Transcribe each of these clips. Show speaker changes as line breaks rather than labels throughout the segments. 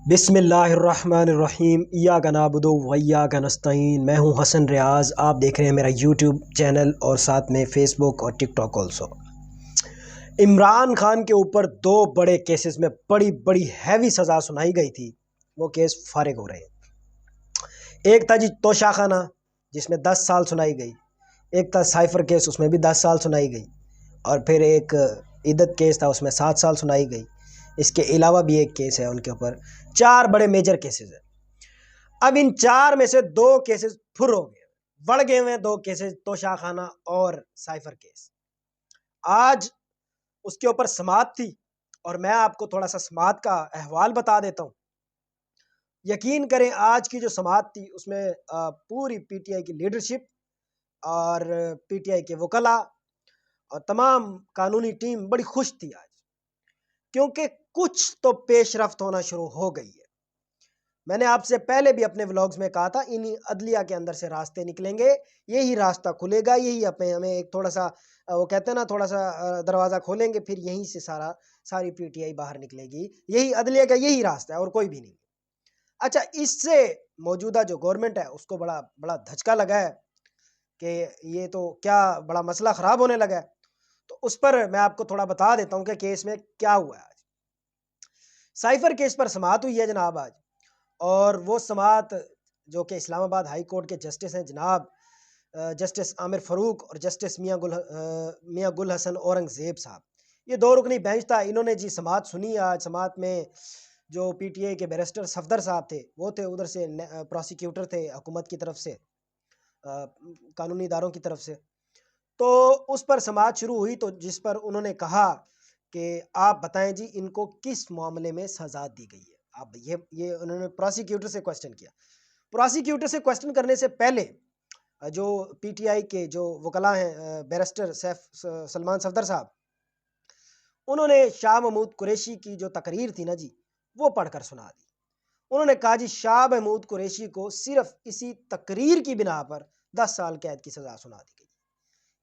بسم اللہ الرحمن الرحیم، ایاک نعبد و ایاک نستعین۔ میں ہوں حسن ریاض، آپ دیکھ رہے ہیں میرا یوٹیوب چینل اور ساتھ میں فیس بک اور ٹک ٹاک آلسو۔ عمران خان کے اوپر دو بڑے کیسز میں بڑی ہیوی سزا سنائی گئی تھی، وہ کیس فارغ ہو رہے ہیں۔ ایک تھا جی توشہ خانہ، جس میں 10 سال سنائی گئی، ایک تھا سائفر کیس، اس میں بھی 10 سال سنائی گئی، اور پھر ایک عدت کیس تھا، اس میں 7 سال سنائی گئی۔ اس کے علاوہ بھی ایک کیس ہے ان کے اوپر، 4 بڑے میجر کیسز ہیں۔ اب ان 4 میں سے 2 کیسز پھر ہو گئے، بڑھ گئے ہوئے ہیں 2 کیسز، توشہ خانہ اور سائفر کیس۔ آج اس کے اوپر سماعت تھی اور میں آپ کو تھوڑا سا سماعت کا احوال بتا دیتا ہوں۔ یقین کریں آج کی جو سماعت تھی اس میں پوری پی ٹی آئی کی لیڈرشپ اور پی ٹی آئی کے وکلاء اور تمام قانونی ٹیم بڑی خوش تھی آج، کیونکہ کچھ تو پیش رفت ہونا شروع ہو گئی ہے۔ میں نے آپ سے پہلے بھی اپنے ولاگز میں کہا تھا، انہی عدلیہ کے اندر سے راستے نکلیں گے، یہی راستہ کھلے گا، یہی ہمیں ایک تھوڑا سا وہ کہتے ہیں نا، تھوڑا سا دروازہ کھولیں گے، پھر یہیں سے ساری پی ٹی آئی باہر نکلے گی، یہی عدلیہ کا یہی راستہ ہے اور کوئی بھی نہیں۔ اچھا، اس سے موجودہ جو گورنمنٹ ہے اس کو بڑا دھچکا لگا ہے کہ یہ تو کیا بڑا مسئلہ خراب ہونے لگا ہے، تو اس پر میں آپ کو تھوڑا بتا دیتا ہوں کہ کیس میں کیا ہوا ہے۔ آج سائفر کیس پر سماعت ہوئی ہے جناب آج، اور وہ سماعت جو کہ اسلام آباد ہائی کورٹ کے جسٹس ہیں جناب جسٹس عامر فاروق اور جسٹس میاں گل حسن اورنگ زیب صاحب، یہ 2 رکنی بینچ تھا، انہوں نے جی سماعت سنی۔ آج سماعت میں جو پی ٹی آئی کے بیرسٹر صفدر صاحب تھے وہ تھے، ادھر سے پروسیکیوٹر تھے حکومت کی طرف سے، قانونی اداروں کی طرف سے، تو اس پر سماعت شروع ہوئی، تو جس پر انہوں نے کہا کہ آپ بتائیں جی ان کو کس معاملے میں سزا دی گئی ہے۔ اب یہ انہوں نے پروسیکیوٹر سے کوسچن کیا۔ پروسیکیوٹر سے کوسچن کرنے سے پہلے جو پی ٹی آئی کے جو وکلاء ہیں بیرسٹر سلمان صفدر صاحب، انہوں نے شاہ محمود قریشی کی جو تقریر تھی نا جی، وہ پڑھ کر سنا دی۔ انہوں نے کہا جی شاہ محمود قریشی کو صرف اسی تقریر کی بنا پر 10 سال قید کی سزا سنا دی گئی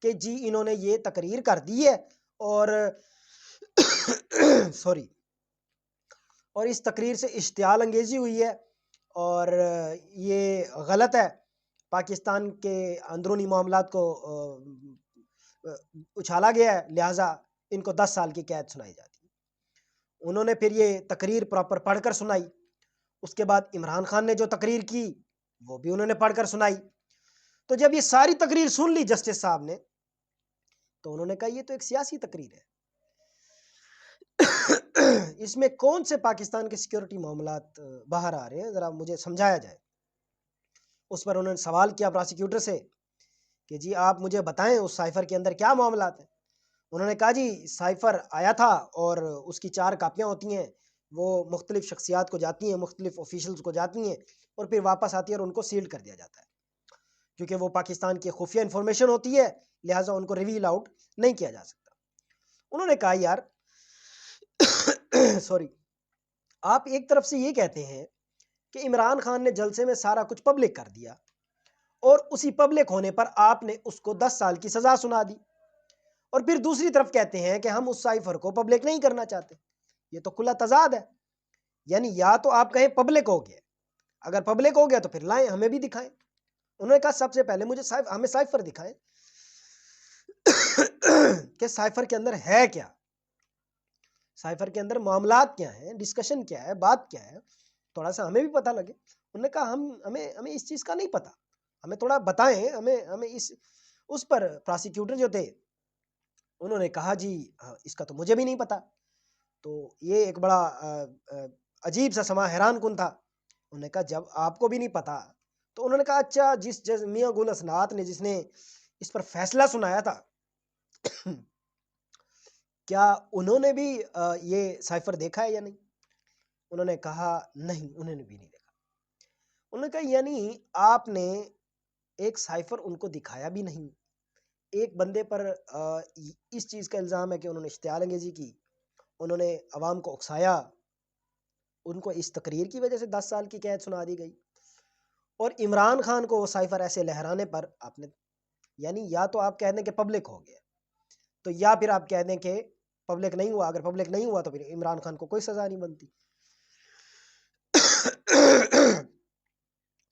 کہ جی انہوں نے یہ تقریر کر دی ہے اور اور اس تقریر سے اشتعال انگیزی ہوئی ہے اور یہ غلط ہے، پاکستان کے اندرونی معاملات کو اچھالا گیا ہے، لہٰذا ان کو 10 سال کی قید سنائی جاتی ہے۔ انہوں نے پھر یہ تقریر پراپر پڑھ کر سنائی۔ اس کے بعد عمران خان نے جو تقریر کی وہ بھی انہوں نے پڑھ کر سنائی۔ تو جب یہ ساری تقریر سن لی جسٹس صاحب نے، تو انہوں نے کہا یہ تو ایک سیاسی تقریر ہے، اس میں کون سے پاکستان کے سیکیورٹی معاملات باہر آ رہے ہیں، ذرا مجھے سمجھایا جائے۔ اس پر انہوں نے سوال کیا پروسیکیوٹر سے کہ جی آپ مجھے بتائیں اس سائفر کے اندر کیا معاملات ہیں۔ انہوں نے کہا جی سائفر آیا تھا اور اس کی 4 کاپیاں ہوتی ہیں، وہ مختلف شخصیات کو جاتی ہیں، مختلف آفیشلز کو جاتی ہیں اور پھر واپس آتی ہے اور ان کو سیل کر دیا جاتا ہے، کیونکہ وہ پاکستان کی خفیہ انفارمیشن ہوتی ہے، لہٰذا ان کو ریویل آؤٹ نہیں کیا جا سکتا۔ انہوں نے کہا یار آپ ایک طرف سے یہ کہتے ہیں کہ عمران خان نے جلسے میں سارا کچھ پبلک کر دیا اور اسی پبلک ہونے پر آپ نے اس کو 10 سال کی سزا سنا دی، اور پھر دوسری طرف کہتے ہیں کہ ہم اس سائفر کو پبلک نہیں کرنا چاہتے۔ یہ تو کھلا تضاد ہے، یعنی یا تو آپ کہیں پبلک ہو گیا، اگر پبلک ہو گیا تو پھر لائیں ہمیں بھی دکھائیں۔ انہوں نے کہا سب سے پہلے ہمیں سائفر دکھائیں کہ سائفر کے اندر ہے کیا، سائفر کے اندر معاملات کیا ہیں، ڈسکشن کیا ہے، بات کیا ہے، تھوڑا سا ہمیں بھی پتہ لگے۔ انہوں نے کہا ہمیں اس چیز کا نہیں پتہ، ہمیں تھوڑا بتائیں، ہمیں اس پر پروسیکیوٹر جو تھے انہوں نے کہا جی اس کا تو مجھے بھی نہیں پتہ۔ تو یہ ایک بڑا عجیب سا سما حیران کن تھا۔ انہوں نے کہا جب آپ کو بھی نہیں پتہ، تو انہوں نے کہا اچھا جس میاں گل حسنات نے جس نے اس پر فیصلہ سنایا تھا کیا انہوں نے بھی یہ سائفر دیکھا ہے یا نہیں؟ انہوں نے کہا نہیں، انہوں نے بھی نہیں دیکھا۔ انہوں نے کہا یعنی آپ نے ایک سائفر ان کو دکھایا بھی نہیں۔ ایک بندے پر اس چیز کا الزام ہے کہ انہوں نے اشتعال انگیزی کی، انہوں نے عوام کو اکسایا، ان کو اس تقریر کی وجہ سے 10 سال کی قید سنا دی گئی، اور عمران خان کو وہ سائفر ایسے لہرانے پر آپ نے، یعنی یا تو آپ کہہ دیں کہ پبلک ہو گیا، تو یا پھر آپ کہہ دیں کہ پبلک نہیں ہوا۔ اگر پبلک نہیں ہوا تو پھر عمران خان کو کوئی سزا نہیں بنتی۔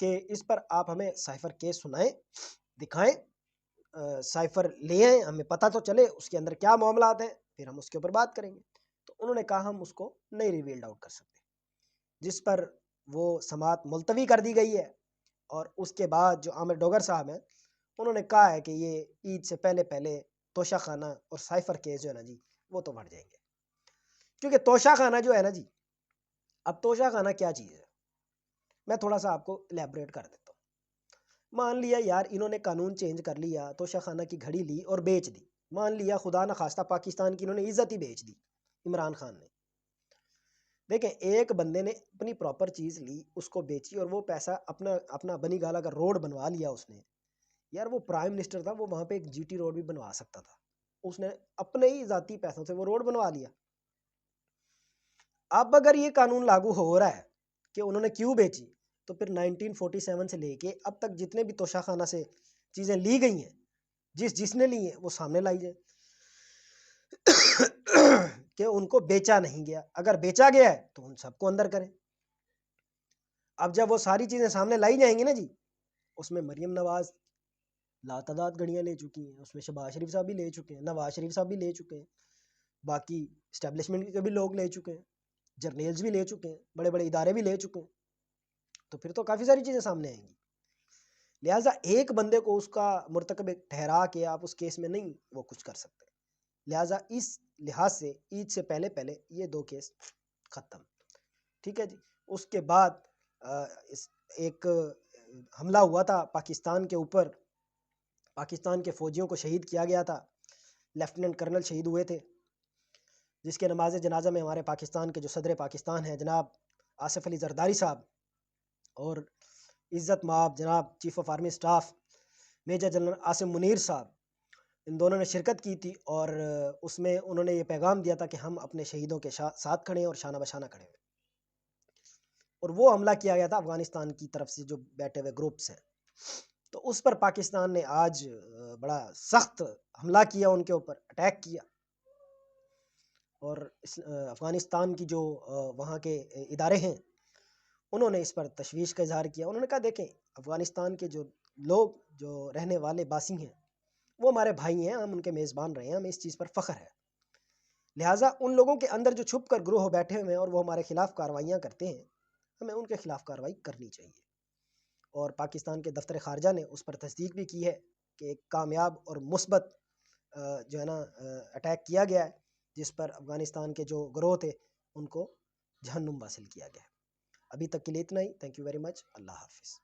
کہ اس پر آپ ہمیں سائفر کیس سنائیں، دکھائیں، سائفر لے آئیں، ہمیں پتہ تو چلے اس کے اندر کیا معاملات ہیں، پھر ہم اس کے اوپر بات کریں گے۔ تو انہوں نے کہا ہم اس کو نہیں ریویلڈ آؤٹ کر سکتے، جس پر وہ سماعت ملتوی کر دی گئی ہے۔ اور اس کے بعد جو عامر ڈوگر صاحب ہیں انہوں نے کہا ہے کہ یہ عید سے پہلے پہلے توشہ خانہ اور سائفر کیس جو ہے نا جی وہ تو بڑھ جائیں گے، کیونکہ توشہ خانہ جو ہے نا جی، اب توشہ خانہ کیا چیز ہے میں تھوڑا سا آپ کو الیبریٹ کر دیتا ہوں۔ مان لیا یار انہوں نے قانون چینج کر لیا، توشہ خانہ کی گھڑی لی اور بیچ دی، مان لیا خدا نخواستہ پاکستان کی انہوں نے عزت ہی بیچ دی عمران خان نے۔ دیکھیں ایک بندے نے اپنی پراپر چیز لی، اس کو بیچی اور وہ پیسہ اپنا بنی گالا کا روڈ بنوا لیا اس نے، یار وہ پرائم منسٹر تھا، وہ وہاں پہ ایک جی ٹی روڈ بھی بنوا سکتا تھا، اس نے اپنے ہی ذاتی پیسوں سے وہ روڈ بنوا لیا۔ اب اگر یہ قانون لاگو ہو رہا ہے کہ انہوں نے کیوں بیچی، تو پھر 1947 سے لے کے اب تک جتنے بھی توشہ خانہ سے چیزیں لی گئی ہیں، جس نے لی ہیں وہ سامنے لائی جائیں کہ ان کو بیچا نہیں گیا، اگر بیچا گیا ہے تو ان سب کو اندر کریں۔ اب جب وہ ساری چیزیں سامنے لائی جائیں گی نا جی، اس میں مریم نواز لاتعداد گھڑیاں لے چکی ہیں، اس میں شہباز شریف صاحب بھی لے چکے ہیں، نواز شریف صاحب بھی لے چکے ہیں، باقی اسٹیبلشمنٹ کے بھی لوگ لے چکے ہیں، جرنیلز بھی لے چکے ہیں، بڑے بڑے ادارے بھی لے چکے ہیں، تو پھر تو کافی ساری چیزیں سامنے آئیں گی۔ لہٰذا ایک بندے کو اس کا مرتکب ٹھہرا کے آپ اس کیس میں نہیں وہ کچھ کر سکتے، لہٰذا اس لحاظ سے عید سے پہلے پہلے یہ دو کیس ختم، ٹھیک ہے جی۔ اس کے بعد ایک حملہ ہوا تھا پاکستان کے اوپر، پاکستان کے فوجیوں کو شہید کیا گیا تھا، لیفٹیننٹ کرنل شہید ہوئے تھے، جس کے نماز جنازہ میں ہمارے پاکستان کے جو صدر پاکستان ہیں جناب آصف علی زرداری صاحب اور عزت مآب جناب chief of army staff major general Asim Munir صاحب، ان دونوں نے شرکت کی تھی، اور اس میں انہوں نے یہ پیغام دیا تھا کہ ہم اپنے شہیدوں کے ساتھ کھڑے ہیں اور شانہ بشانہ کھڑے ہیں، اور وہ حملہ کیا گیا تھا افغانستان کی طرف سے جو بیٹھے ہوئے گروپس ہیں، تو اس پر پاکستان نے آج بڑا سخت حملہ کیا، ان کے اوپر اٹیک کیا، اور افغانستان کی جو وہاں کے ادارے ہیں انہوں نے اس پر تشویش کا اظہار کیا۔ انہوں نے کہا دیکھیں افغانستان کے جو لوگ جو رہنے والے باسی ہیں وہ ہمارے بھائی ہیں، ہم ان کے میزبان رہے ہیں، ہمیں اس چیز پر فخر ہے، لہٰذا ان لوگوں کے اندر جو چھپ کر گروہ بیٹھے ہوئے ہیں اور وہ ہمارے خلاف کارروائیاں کرتے ہیں، ہمیں ان کے خلاف کارروائی کرنی چاہیے۔ اور پاکستان کے دفتر خارجہ نے اس پر تصدیق بھی کی ہے کہ ایک کامیاب اور مثبت جو ہے نا اٹیک کیا گیا ہے، جس پر افغانستان کے جو گروہ تھے ان کو جہنم واصل کیا گیا ہے۔ ابھی تک کے لیے اتنا ہی، تھینک یو ویری مچ، اللہ حافظ۔